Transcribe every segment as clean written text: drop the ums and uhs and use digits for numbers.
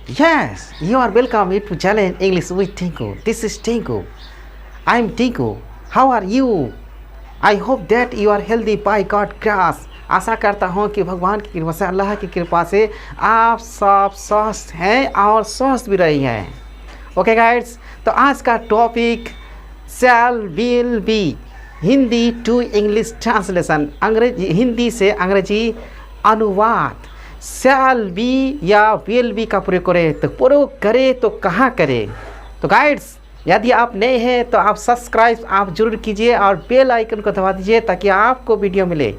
Yes, you are welcome to Challenge English with Tinku. This is Tinku. I'm Tinku. How are you? I hope that you are healthy by God grace. आशा करता हूँ कि भगवान की कृपा से, अल्लाह की कृपा से आप सब स्वस्थ हैं और स्वस्थ भी रही हैं। ओके गाइड्स, तो आज का topic shall will be, Hindi to English translation, अंग्रेजी हिंदी से अंग्रेजी अनुवाद। शैल बी या विल बी का प्रयोग करें तो कहाँ करें? तो गाइड्स, यदि आप नए हैं तो आप सब्सक्राइब आप जरूर कीजिए और बेल आइकन को दबा दीजिए ताकि आपको वीडियो मिले।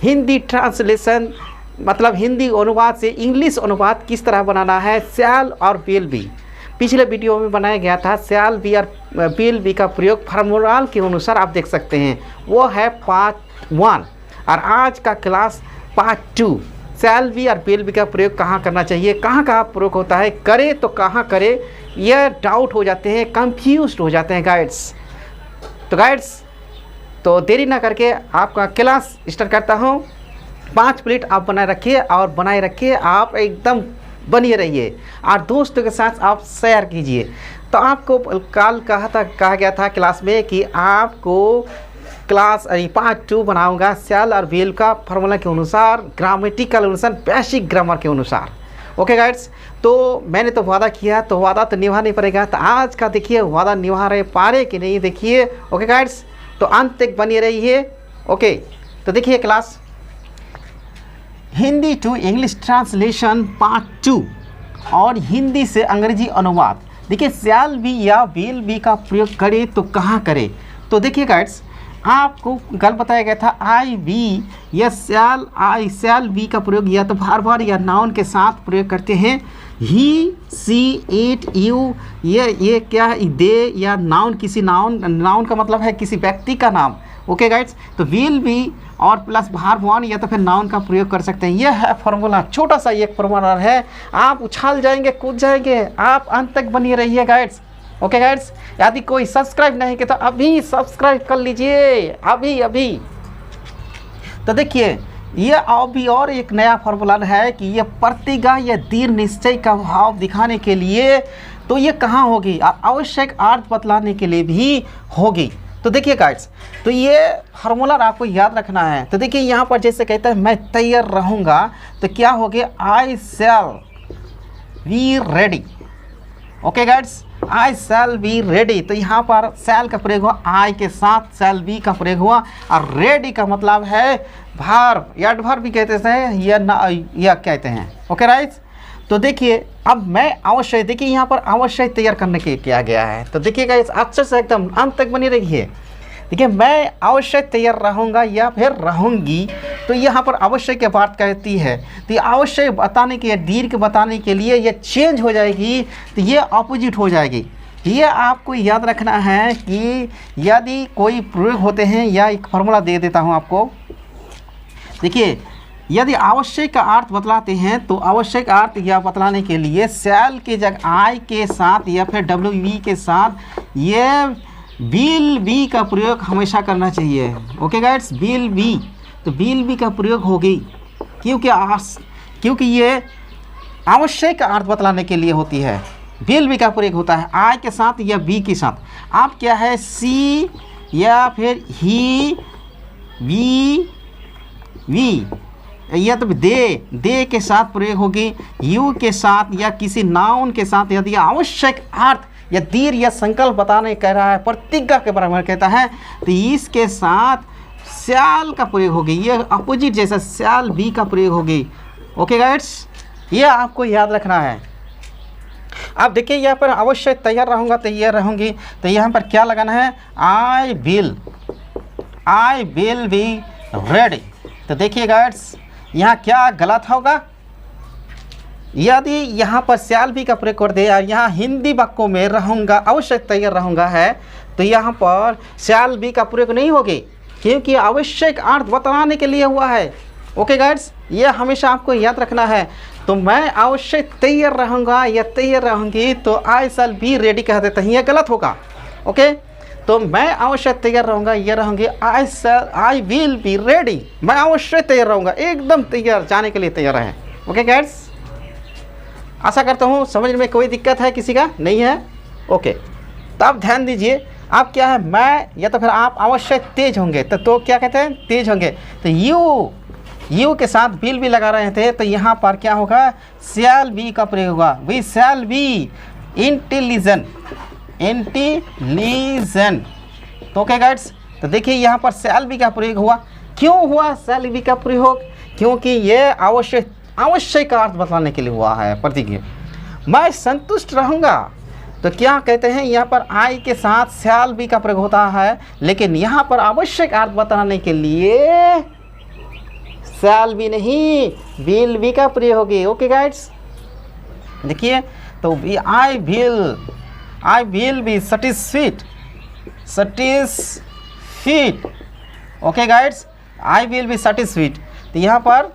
हिंदी ट्रांसलेशन मतलब हिंदी अनुवाद से इंग्लिश अनुवाद किस तरह बनाना है, शैल और विल बी पिछले वीडियो में बनाया गया था। शैल बी और विल बी का प्रयोग फार्मूला के अनुसार आप देख सकते हैं, वो है पार्ट 1 और आज का क्लास पार्ट 2। शैल बी और विल बी का प्रयोग कहाँ करना चाहिए, कहाँ कहाँ प्रयोग होता है, करे तो कहाँ करे, यह डाउट हो जाते हैं, कंफ्यूज हो जाते हैं गाइड्स। तो गाइड्स, तो देरी ना करके आपका क्लास स्टार्ट करता हूँ। 5 मिनट आप बनाए रखिए आप एकदम बनिए रहिए और दोस्तों के साथ आप शेयर कीजिए। तो आपको कल कहा गया था क्लास में कि आपको क्लास पार्ट 2 बनाऊंगा शैल और विल का फार्मूला के अनुसार, ग्रामेटिकल अनुसार, बेसिक ग्रामर के अनुसार। ओके गाइड्स, तो मैंने तो वादा किया तो वादा तो निभाना पड़ेगा। तो आज का देखिए वादा निभा रहे पारे कि नहीं, देखिए। ओके गाइड्स, तो अंत तक बनी रहिए। ओके, तो देखिए class Hindi to English translation part 2 और हिंदी से अंग्रेजी अनुवाद। देखिए शैल बी या विल बी का प्रयोग करें तो कहाँ करें? तो देखिए गाइड्स, आपको कल बताया गया था आई बी या शैल बी का प्रयोग या तो बार या नाउन के साथ प्रयोग करते हैं। ही, सी, इट, यू, ये क्या है, दे या नाउन, किसी नाउन का मतलब है किसी व्यक्ति का नाम। ओके गाइड्स, तो विल बी और प्लस वन या तो फिर नाउन का प्रयोग कर सकते हैं। यह है फॉर्मूला, छोटा सा एक फॉर्मूला है। आप उछाल जाएंगे, कूद जाएंगे, आप अंत तक बनी रहिए गाइड्स। ओके गाइड्स, यदि कोई सब्सक्राइब नहीं किया तो अभी सब्सक्राइब कर लीजिए, अभी। तो देखिए ये अभी और एक नया फॉर्मूला है कि ये प्रतिज्ञा या दृढ़ निश्चय का भाव दिखाने के लिए तो ये कहाँ होगी, आवश्यक अर्थ बतलाने के लिए भी होगी। तो देखिए गाइड्स, तो ये फार्मूला आपको याद रखना है। तो देखिए यहाँ पर जैसे कहता है मैं तैयार रहूँगा, तो क्या हो गया, I shall be ready. Okay guys, I shall be ready. तो यहाँ पर शैल का प्रयोग हुआ, आई के साथ शैल बी का प्रयोग हुआ और रेडी का मतलब है भार, एडवर्ब भी कहते हैं या कहते हैं। ओके राइट, तो देखिए अब मैं अवश्य, देखिए यहाँ पर अवश्य तैयार करने के किया गया है। तो देखिएगा इस अच्छे से एकदम अंत तक बनी रहिए। देखिए मैं अवश्य तैयार रहूँगा या फिर रहूँगी, तो यहाँ पर अवश्य की बात कहती है। तो ये अवश्य बताने के, दीर्घ बताने के लिए ये चेंज हो जाएगी, तो ये अपोजिट हो जाएगी। ये आपको याद रखना है कि यदि कोई प्रयोग होते हैं, या एक फार्मूला दे देता हूँ आपको। देखिए यदि आवश्यक का अर्थ बतलाते हैं तो आवश्यक अर्थ या बतलाने के लिए शैल के जगह आई के साथ या फिर WB के साथ ये विल बी का प्रयोग हमेशा करना चाहिए। ओके गाइड्स, विल बी, तो विल बी का प्रयोग होगी क्योंकि ये आवश्यक अर्थ बतलाने के लिए होती है। विल बी का प्रयोग होता है आई के साथ या बी के साथ। आप क्या है, सी या फिर ही, वी या तो दे के साथ प्रयोग होगी, यू के साथ या किसी नाउन के साथ। यदि आवश्यक अर्थ या दीर्घ या संकल्प बताने कह रहा है, प्रतिज्ञा के बारे में कहता है, तो इसके साथ शैल का प्रयोग होगी। ये अपोजिट जैसा शैल बी का प्रयोग होगी। ओके गाइड्स, ये आपको याद रखना है। अब देखिए यहाँ पर अवश्य तैयार रहूँगा, तैयार रहूँगी, तो यहाँ पर क्या लगाना है, आई विल बी रेडी। तो देखिए गाइड्स, यहाँ क्या गलत होगा, यदि यहाँ पर शैल बी का प्रयोग कर दे और यहाँ हिंदी वाक्यों में रहूँगा, अवश्य तैयार रहूँगा है, तो यहाँ पर शैल बी का प्रयोग नहीं होगी क्योंकि आवश्यक अर्थ बतलाने के लिए हुआ है। ओके गाइड्स, ये हमेशा आपको याद रखना है। तो मैं अवश्य तैयार रहूँगा या तैयार रहूँगी, तो आई शैल बी रेडी कह देते हैं, ये गलत होगा। ओके, तो मैं अवश्य तैयार रहूँगा, ये रहूँगी आई विल बी रेडी। मैं अवश्य तैयार रहूँगा, एकदम तैयार, जाने के लिए तैयार है। ओके गाइड्स, आशा करता हूँ समझ में कोई दिक्कत है किसी का नहीं है। ओके, तब ध्यान दीजिए, आप क्या है मैं या तो फिर आप अवश्य तेज होंगे, तो क्या कहते हैं तेज होंगे। तो यू के साथ विल भी लगा रहे थे, तो यहाँ पर क्या होगा शैल बी का प्रयोग होगा। We shall be intelligent. तो ओके गाइड्स, तो देखिए यहाँ पर शैल बी का प्रयोग हुआ। क्यों हुआ शैल बी का प्रयोग? क्योंकि ये अवश्य का अर्थ बताने के लिए हुआ है। प्रतीक मैं संतुष्ट रहूँगा, तो क्या कहते हैं यहाँ पर आई के साथ शैल बी का प्रयोग होता है, लेकिन यहाँ पर आवश्यक अर्थ बताने के लिए शैल बी नहीं विल बी का प्रयोग होगी। ओके गाइड्स, देखिए तो I will be satisfied. Okay guys, I will be satisfied, तो यहाँ पर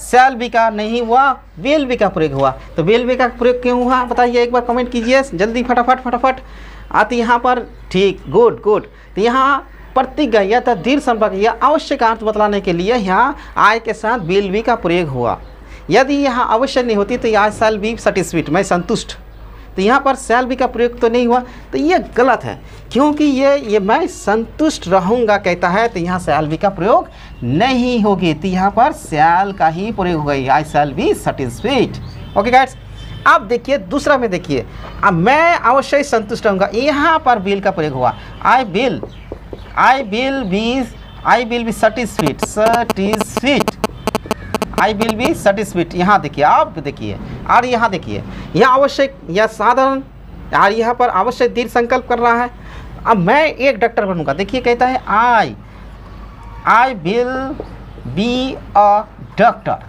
शैल बी का नहीं हुआ, विल बी का प्रयोग हुआ। तो विल बी का प्रयोग क्यों हुआ बताइए, एक बार कमेंट कीजिए जल्दी फटाफट आती यहाँ पर। ठीक, गुड। तो यहाँ प्रतिज्ञा या तो दीर्घ संपर्क या आवश्यक अर्थ बतलाने के लिए यहाँ आई के साथ विल बी का प्रयोग हुआ। यदि यहाँ आवश्यक नहीं होती तो आई शैल बी सैटिस्फाइड, मैं संतुष्ट, तो यहाँ पर शैल बी का प्रयोग तो नहीं हुआ, तो ये गलत है। क्योंकि ये मैं संतुष्ट रहूँगा कहता है, तो यहाँ शैल बी का प्रयोग नहीं होगी, तो यहाँ पर शैल का ही प्रयोग होगा, I shall be satisfied. Okay guys, अब देखिए दूसरा में देखिए, अब मैं अवश्य संतुष्ट रहूँगा, यहाँ पर विल का प्रयोग हुआ। I will be satisfied. यहाँ देखिए, आप देखिए और यहाँ देखिए, यह आवश्यक या साधारण और यहाँ पर आवश्यक दीर्घ संकल्प कर रहा है। अब मैं एक डॉक्टर बनूंगा, देखिए कहता है I will be a doctor,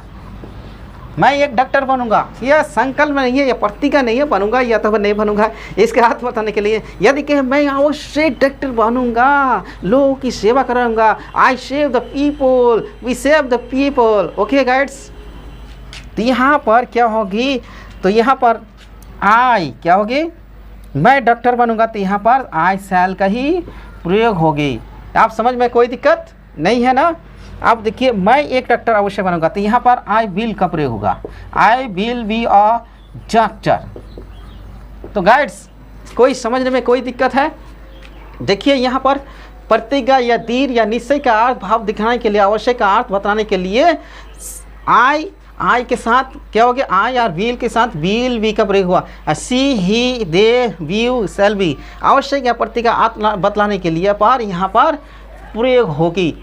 मैं एक डॉक्टर बनूंगा। यह संकल्प नहीं है, यह प्रतिज्ञा नहीं है बनूंगा या तो नहीं बनूंगा, इसके हाथ बताने के लिए। यदि कहे मैं अवश्य डॉक्टर बनूंगा, लोगों की सेवा करूंगा, I save the people, we save the people. Okay guides, तो यहाँ पर क्या होगी, तो यहाँ पर आई क्या होगी, मैं डॉक्टर बनूंगा, तो यहाँ पर आई शैल का ही प्रयोग होगी। आप समझ में कोई दिक्कत नहीं है ना। अब देखिए मैं एक डॉक्टर अवश्य बनूंगा, तो यहाँ पर आई विल का प्रयोग होगा, I will be a doctor. तो गाइड्स, कोई समझने में कोई दिक्कत है? देखिए यहाँ पर प्रतिज्ञा या दीर्घ या निश्चय का अर्थ भाव दिखाने के लिए, आवश्यक का अर्थ बताने के लिए आई के साथ क्या हो गया, आई और विल के साथ विल बी का प्रयोग हुआ। सी ही दे व्यू शैल बी, आवश्यक या प्रतिज्ञा अर्थ बतलाने के लिए पर यहाँ पर प्रयोग होगी।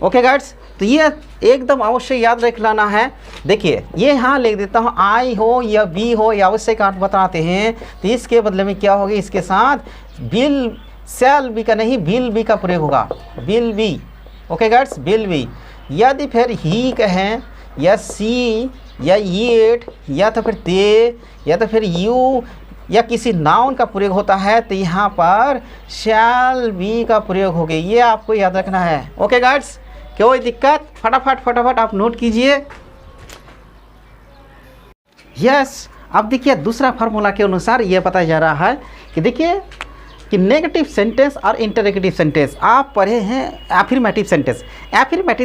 ओके गाइड्स, तो ये एकदम अवश्य याद रख लाना है। देखिए ये यहाँ लिख देता हूँ, आई हो या बी हो या आवश्यक अर्थ बताते हैं, तो इसके बदले में क्या होगी, इसके साथ विल शैल बी का नहीं विल बी का प्रयोग होगा, will be. Okay guides, will be. यदि फिर ही कहें या सी या इट या तो फिर दे या तो फिर यू या किसी नाउन का प्रयोग होता है, तो यहाँ पर शैल बी का प्रयोग होगा। ये आपको याद रखना है। ओके गाइड्स, कोई दिक्कत? फटाफट आप नोट कीजिए। यस, अब देखिए दूसरा फार्मूला के अनुसार ये बताया जा रहा है कि देखिए कि नेगेटिव सेंटेंस और इंटरोगेटिव सेंटेंस आप पढ़े हैं। एफर्मेटिव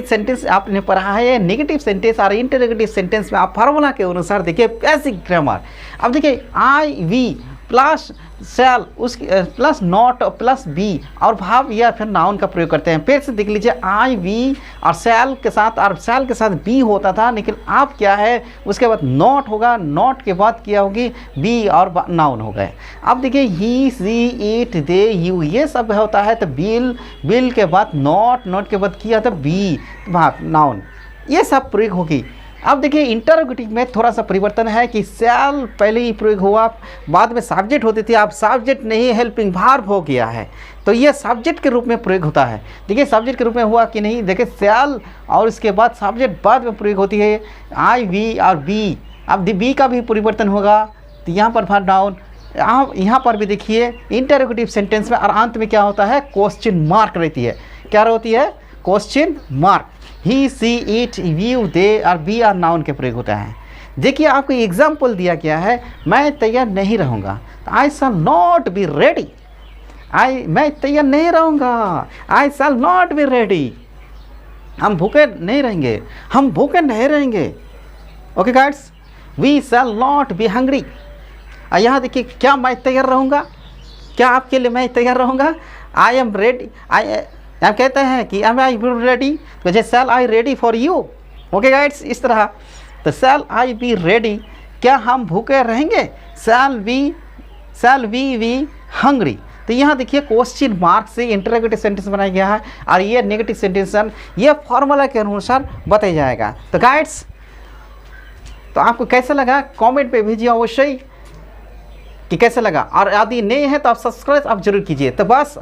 सेंटेंस आपने पढ़ा है। नेगेटिव सेंटेंस और इंटरोगेटिव सेंटेंस में आप फार्मूला के अनुसार देखिए बेसिक ग्रामर। अब देखिए आई वी प्लस शैल उसकी प्लस नॉट प्लस बी और भाव या फिर नाउन का प्रयोग करते हैं। फिर से देख लीजिए, आई वी और शैल के साथ बी होता था, लेकिन अब क्या है उसके बाद नॉट होगा, नॉट के बाद क्या होगी बी और नाउन हो गए। अब देखिए ही सी इट दे यू ये सब होता है, तो बिल के बाद नॉट के बाद किया था बी भाग नाउन, ये सब प्रयोग होगी। अब देखिए इंटरोगेटिव में थोड़ा सा परिवर्तन है कि शैल पहले ही प्रयोग हुआ, बाद में सब्जेक्ट होती थी, अब सब्जेक्ट नहीं हेल्पिंग वर्ब हो गया है, तो ये सब्जेक्ट के रूप में प्रयोग होता है। देखिए सब्जेक्ट के रूप में हुआ कि नहीं, देखिए शैल और उसके बाद सब्जेक्ट बाद में प्रयोग होती है, आई वी और बी। अब बी का भी परिवर्तन होगा, तो यहाँ पर वर्ब नाउन। यहाँ पर भी देखिए इंटरोगेटिव सेंटेंस में और अंत में क्या होता है, क्वेश्चन मार्क रहती है। क्या होती है? Question mark. He see it view the और बी आर नाउन के प्रयोग होता है। देखिए आपको एग्जाम्पल दिया गया है, मैं तैयार नहीं रहूँगा, I shall not be ready. मैं तैयार नहीं रहूँगा, I shall not be ready. हम भूखे नहीं रहेंगे। Okay guides, we shall not be hungry. यहाँ देखिए, क्या मैं तैयार रहूँगा, क्या आपके लिए मैं तैयार रहूँगा। आई एम रेडी, आप कहते हैं कि एम आई रेडी, तो जैसे shall I ready for you. Okay guys, इस तरह तो शैल आई बी रेडी, क्या हम भूखे रहेंगे। Shall we be hungry. तो यहाँ देखिए क्वेश्चन मार्क से इंटरोगेटिव सेंटेंस बनाया गया है और ये नेगेटिव सेंटेंस ये फॉर्मूला के अनुसार बताया जाएगा। तो गाइड्स, तो आपको कैसा लगा कमेंट पे भेजिए अवश्य कि कैसा लगा, और यदि नए हैं तो आप सब्सक्राइब आप जरूर कीजिए। तो बस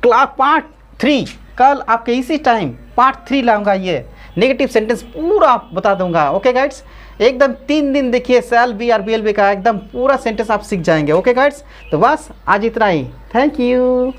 पार्ट 3 कल आपके इसी टाइम पार्ट 3 लाऊंगा, ये नेगेटिव सेंटेंस पूरा बता दूंगा। ओके गाइड्स, एकदम 3 दिन देखिए शैल बी और BLB का एकदम पूरा सेंटेंस आप सीख जाएंगे। ओके गाइड्स, तो बस आज इतना ही। Thank you.